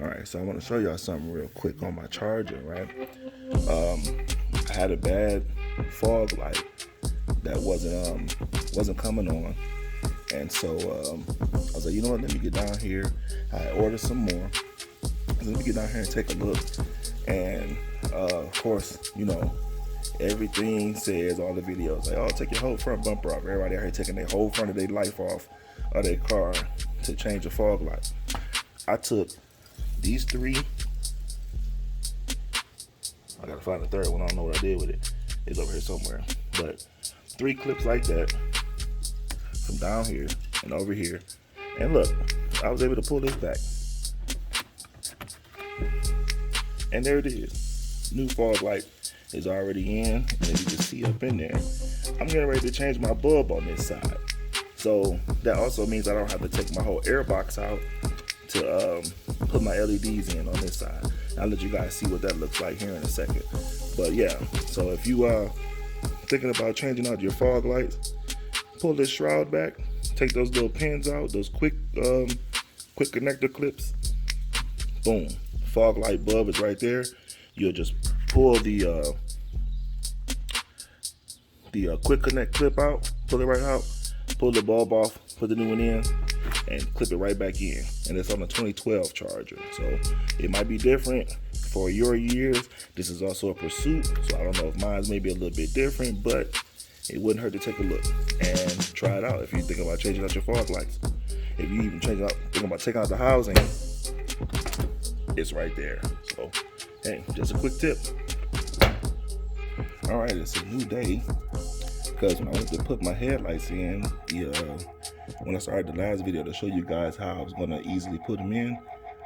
All right, so I want to show y'all something real quick on my charger, right? I had a bad fog light that wasn't coming on, and so I was like, you know what? Let me get down here. I ordered some more. Let me get down here and take a look. And of course, you know, everything says, all the videos, like, oh, take your whole front bumper off. Everybody out here taking their whole front of their life off of their car to change a fog light. I took these three. I gotta find the third one. I don't know what I did with it. It's over here somewhere. But 3 clips like that from down here and over here. And look, I was able to pull this back. And there it is. New fog light is already in. And as you can see up in there, I'm getting ready to change my bulb on this side. So that also means I don't have to take my whole air box out to put my LEDs in on this side. I'll let you guys see what that looks like here in a second. But yeah, so if you are thinking about changing out your fog lights, pull this shroud back, take those little pins out, those quick connector clips. Boom, fog light bulb is right there. You'll just pull the quick connect clip out, pull it right out, pull the bulb off, put the new one in, and clip it right back in. And it's on a 2012 charger, so it might be different for your years. This is also a Pursuit, so I don't know if mine's maybe a little bit different, but it wouldn't hurt to take a look and try it out if you're thinking about changing out your fog lights. If you even thinking about taking out the housing, it's right there. So hey, just a quick tip. All right, it's a new day, because when I went to put my headlights in, when I started the last video to show you guys how I was going to easily put them in,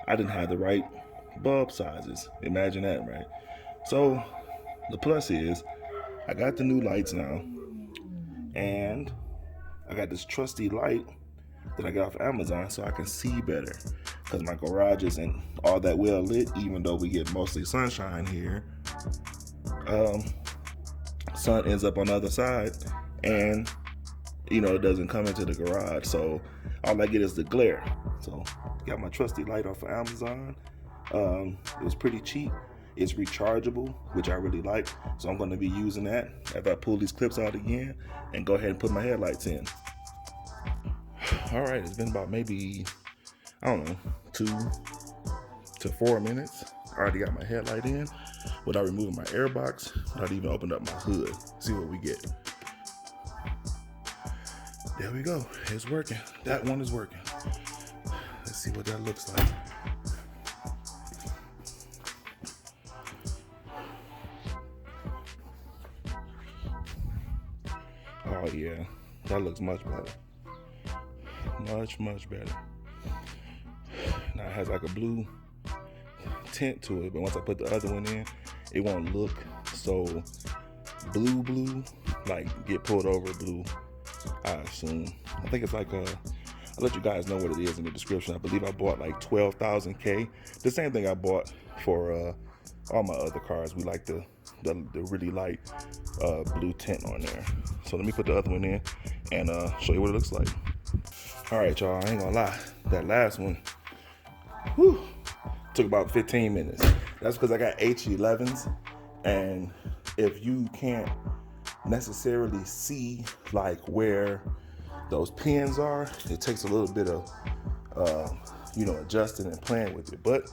I didn't have the right bulb sizes. Imagine that, right? So the plus is I got the new lights now, and I got this trusty light that I got off Amazon so I can see better, because my garage isn't all that well lit, even though we get mostly sunshine here. Sun ends up on the other side, and you know, it doesn't come into the garage, so all I get is the glare. So got my trusty light off of Amazon. It was pretty cheap. It's rechargeable, which I really like, so I'm going to be using that as I pull these clips out again and go ahead and put my headlights in. All right, it's been about maybe, I don't know, 2 to 4 minutes. I already got my headlight in without removing my air box, without even opening up my hood. See what we get. There we go. It's working. That one is working. Let's see what that looks like. Oh yeah, that looks much better. Much better. Now it has like a blue tint to it, but once I put the other one in, it won't look so blue, like get pulled over blue, I assume. I think it's like I'll let you guys know what it is in the description. I believe I bought like 12,000 K. The same thing I bought for all my other cars. We like the really light blue tint on there. So let me put the other one in and show you what it looks like. All right, y'all, I ain't gonna lie. That last one, took about 15 minutes. That's because I got H11s, and if you can't necessarily see like where those pins are, it takes a little bit of adjusting and playing with it, but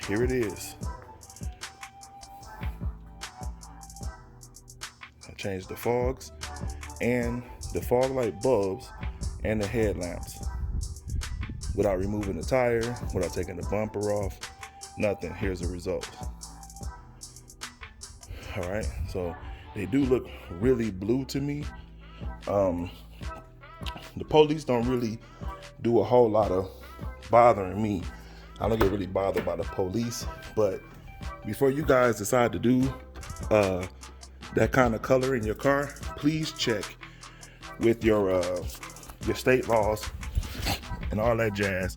here it is. I changed the fogs and the fog light bulbs and the headlamps without removing the tire, without taking the bumper off, nothing. Here's the result. All right, so they do look really blue to me. The police don't really do a whole lot of bothering me. I don't get really bothered by the police, but before you guys decide to do that kind of color in your car, please check with your state laws and all that jazz,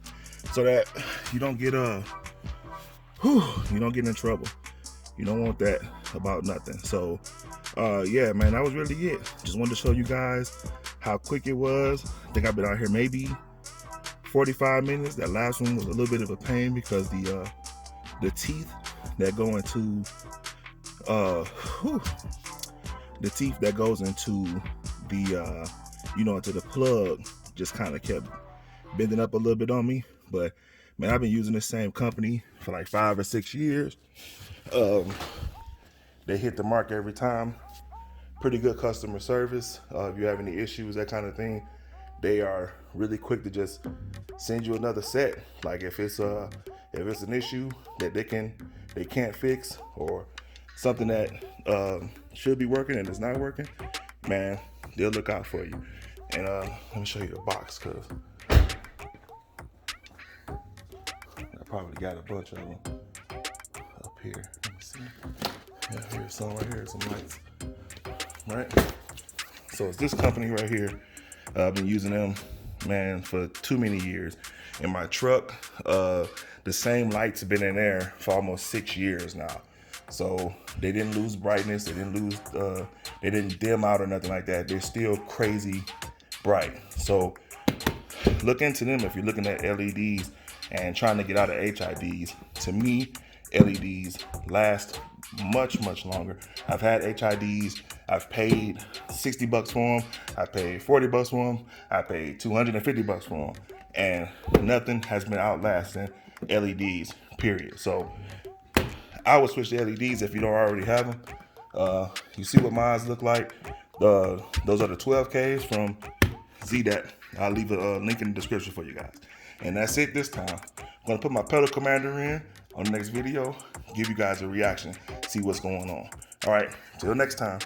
so that you don't get in trouble. You don't want that about nothing. So yeah, man, that was really it. Just wanted to show you guys how quick it was. I think I've been out here maybe 45 minutes. That last one was a little bit of a pain because the teeth that go into the teeth that goes into the into the plug just kind of kept bending up a little bit on me. But man, I've been using the same company for like 5 or 6 years. They hit the mark every time. Pretty good customer service. If you have any issues, that kind of thing, they are really quick to just send you another set. Like if it's an issue that they can't fix, or something that should be working and it's not working, man, they'll look out for you. And let me show you the box, cause I probably got a bunch of them up here. Let me see. Yeah, here's some right here, some lights. Right? So it's this company right here. I've been using them, man, for too many years. In my truck, the same lights have been in there for almost 6 years now. So they didn't lose brightness, they didn't dim out or nothing like that. They're still crazy bright. So look into them if you're looking at LEDs and trying to get out of HIDs. To me, LEDs last much longer. I've had HIDs. I've paid $60 for them. I paid $40 for them. I paid $250 for them, and nothing has been outlasting LEDs. Period. So I would switch to LEDs if you don't already have them. You see what mine look like? Those are the 12Ks from ZDAT. I'll leave a link in the description for you guys. And that's it this time. I'm gonna put my pedal commander in on the next video, give you guys a reaction, see what's going on. All right, till next time.